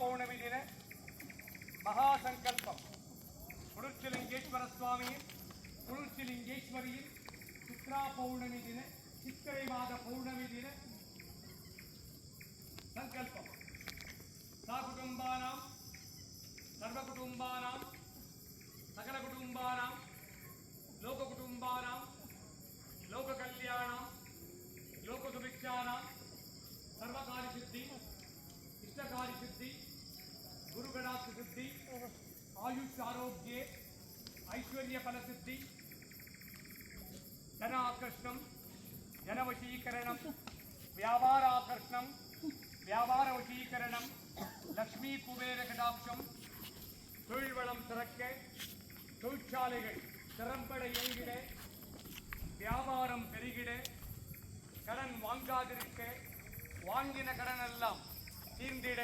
பௌர்ணமி தின மகாசங்கல்பம் குளிர்ச்சிலிங்கேஸ்வர சுவாமியின் குளிர்ச்சிலிங்கேஸ்வரியின் சித்ரா பௌர்ணமி தின சித்திரை மாத பௌர்ணமி தின சங்கல்பம் சாகுடும்பானாம் சர்வகுடும்பானாம் சகலகுடும்பானாம் லோககுடும்பானாம் லோககல்யாணாம் லோகசுபிக்ஷானாம் सर्वकार्य सिद्धि इष्टकार्य सिद्धि गुरुगणाक्ष सिद्धि आयुष आरोग्य ऐश्वर्य फल सिद्धि धन आकर्षण जनवशीकरण व्यापार आकर्षण व्यापार वशीकरण लक्ष्मी कुबेर कटाक्षम தொழில்வளம் திறக்க தொழிற்சாலைகள் திறம்பட இயங்கிட வியாபாரம் பெருகிட கடன் வாங்காதிருக்க வாங்கின கடன் எல்லாம் தீர்ந்திட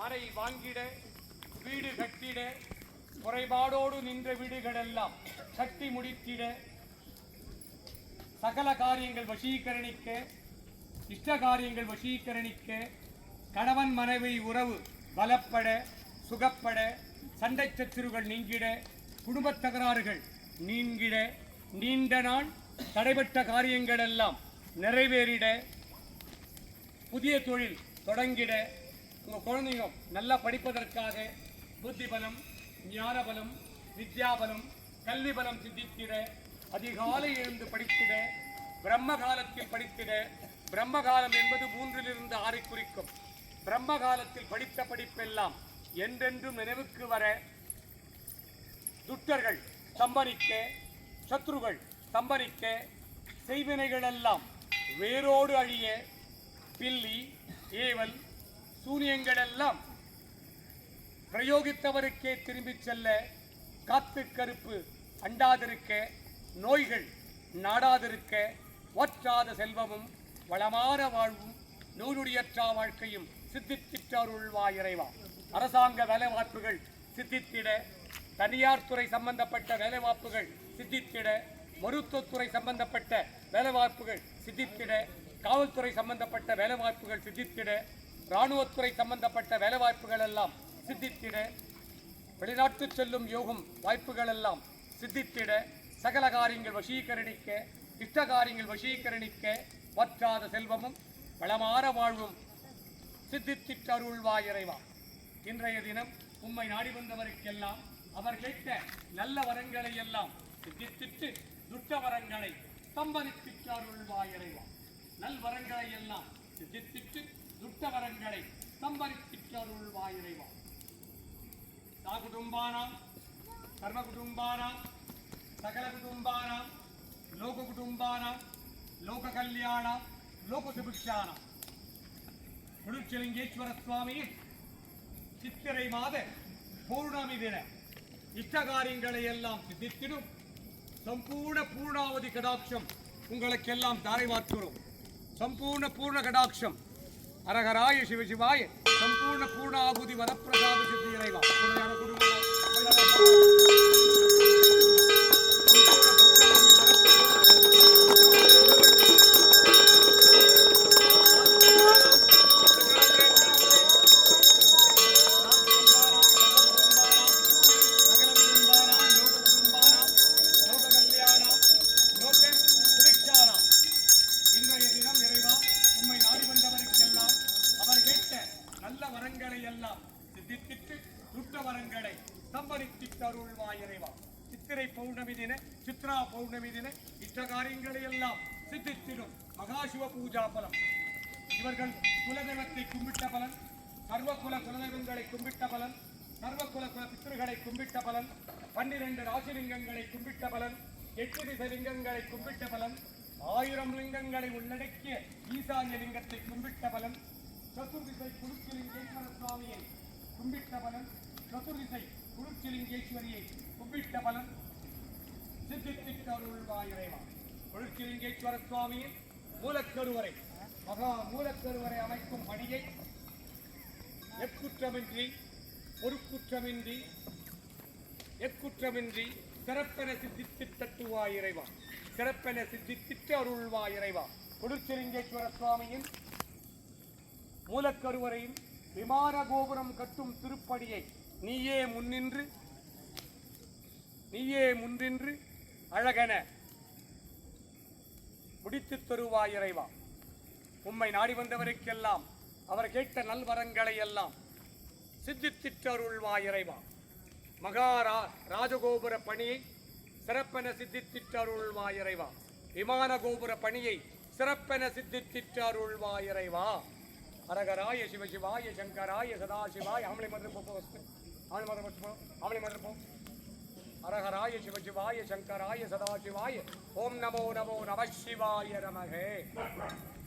மனை வாங்கிட வீடு கட்டிட குறைபாடோடு நின்ற வீடுகளெல்லாம் கட்டி முடித்திட சகல காரியங்கள் வசீகரணிக்க இஷ்ட காரியங்கள் வசீகரணிக்க கணவன் மனைவி உறவு பலப்பட சுகப்பட சண்டை சச்சுறுகள் நீங்கிட குடும்பத் தகராறுகள் நீங்கிட நீண்ட நாள் தடைபட்ட காரியங்கள் எல்லாம் நிறைவேறிட புதிய தொழில் தொடங்கிட உங்கள் குழந்தைங்க நல்லா படிப்பதற்காக புத்தி பலம் ஞான பலம் வித்யாபலம் கல்வி பலம் சித்தித்திட அதிகாலை எழுந்து படித்திட பிரம்ம காலத்தில் படித்திட பிரம்ம காலம் என்பது 3 to 6 குறிக்கும். பிரம்ம காலத்தில் படித்த படிப்பெல்லாம் என்றென்றும் நினைவுக்கு வர துட்டர்கள் சம்பரிக்க சத்ருகள் சம்பரிக்க செய்வினைகள் எல்லாம் வேரோடு அழிய பில்லி ஏவல் சூனியங்கள் எல்லாம் பிரயோகித்தவருக்கே திரும்பிச் செல்ல காத்து கருப்பு அண்டாதிருக்க நோய்கள் நாடாதிருக்க ஒற்றாத செல்வமும் வளமான வாழ்வும் நூலுடையற்றா வாழ்க்கையும் சித்தித்திட்டருள்வாய் இறைவா. அரசாங்க வேலைவாய்ப்புகள் சித்தித்திட தனியார் துறை சம்பந்தப்பட்ட வேலைவாய்ப்புகள் சித்தித்திட மருத்துவத்துறை சம்பந்தப்பட்ட வேலைவாய்ப்புகள் சித்தித்திட காவல்துறை சம்பந்தப்பட்ட வேலைவாய்ப்புகள் சித்தித்திட இராணுவத்துறை சம்பந்தப்பட்ட வேலைவாய்ப்புகள் எல்லாம் சித்தித்திட வெளிநாட்டு செல்லும் யோகம் வாய்ப்புகள் எல்லாம் சித்தித்திட சகல காரியங்கள் வசீகரணிக்க இஷ்ட காரியங்கள் வசீகரணிக்க வற்றாத செல்வமும் வளமான வாழ்வும் சித்தித்திட்டருள்வாய் இறைவா. இன்றைய தினம் உம்மை நாடி வந்தவருக்கெல்லாம் அவர் கேட்ட நல்ல வரங்களை எல்லாம் சித்தித்திட்டு துட்ட வரங்களை சம்பரித்திட்டருள்வாய் இறைவா. நல் வரங்களை எல்லாம் சித்தித்திட்டு துட்ட வரங்களை சம்பரித்திட்டருள்வாய் இறைவா. சாகுடும்பானாம் சர்வகுடும்பானாம் சகலகுடும்பானாம் லோககுடும்பானாம் லோககல்யாணாம் லோகசுபிக்ஷானாம் குளிர்ச்சிலிங்கேஸ்வர சுவாமியின் சித்திரை மாத பௌர்ணமி தின இஷ்டகாரியங்களை எல்லாம் சித்தித்திடும் சம்பூர்ண பூர்ணாவதி கடாட்சம் உங்களுக்கெல்லாம் தாரை வார்க்கிறோம். சம்பூர்ண பூர்ண கடாட்சம் அரகராய சிவசிவாய சம்பூர்ண பூர்ண ஆகுதி வரப்பிரசாத சித்தி இறைவா. சித்திரை பௌர்ணமி தின சித்ரா பௌர்ணமி தின இஷ்டகாரியங்களை எல்லாம் சித்தித்திடும் மகாசிவ பூஜா பலம். இவர்கள் குலதெய்வத்தை கும்பிட்ட பலன், சர்வகுல குலதெய்வங்களை கும்பிட்ட பலன், சர்வகுல குல பித்ருகளை கும்பிட்ட பலன், 12 ராசிலிங்கங்களை கும்பிட்ட பலன், 8 திசை லிங்கங்களை கும்பிட்ட பலன், 1000 லிங்கங்களை உள்ளடக்கிய ஈசான்ய லிங்கத்தை கும்பிட்ட பலன், சதுர்திசை குளிர்ச்சிலிங்கேஸ்வர சுவாமியை கும்பிட்ட பலன், சதுர்திசை குளிர்ச்சிலிங்கேஸ்வரியை கும்பிட்ட பலன் சித்தித்திட்டருள்வாய் இறைவா. குளிர்ச்சிலிங்கேஸ்வர சுவாமியின் மூலக்கருவறை மகா மூலக்கருவறை அமைக்கும் பணியை எக்குற்றமின்றி பொறுக்குற்றமின்றி எக்குற்றமின்றி சிறப்பென சித்தித்திட்டட்டுவாய் இறைவா. சிறப்பென சித்தித்திட்டு அருள்வாய் இறைவா. குளிர்ச்சிலிங்கேஸ்வர சுவாமியின் மூலக்கருவறையின் விமான கோபுரம் கட்டும் திருப்பணியை நீயே முன்னின்று அழகென முடித்துத் தருவாய் இறைவா. உம்மை நாடி வந்தவருக்கெல்லாம் அவர் கேட்ட நல்வரங்களை எல்லாம் சித்தித்திட்டருள்வாய் இறைவா. ராஜகோபுர பணியை சிறப்பென சித்தித்திட்டருள்வாய் இறைவா. விமான கோபுர பணியை சிறப்பென சித்தித்திட்டருள்வாய் இறைவா. அரகராய சிவசிவாய சங்கராய சதாசிவாய ஆமலை மந்திரம் அரகராய சிவசிவாய சங்கராய சதாசிவாய ஓம் நமோ நமோ நம சிவாய நமகே.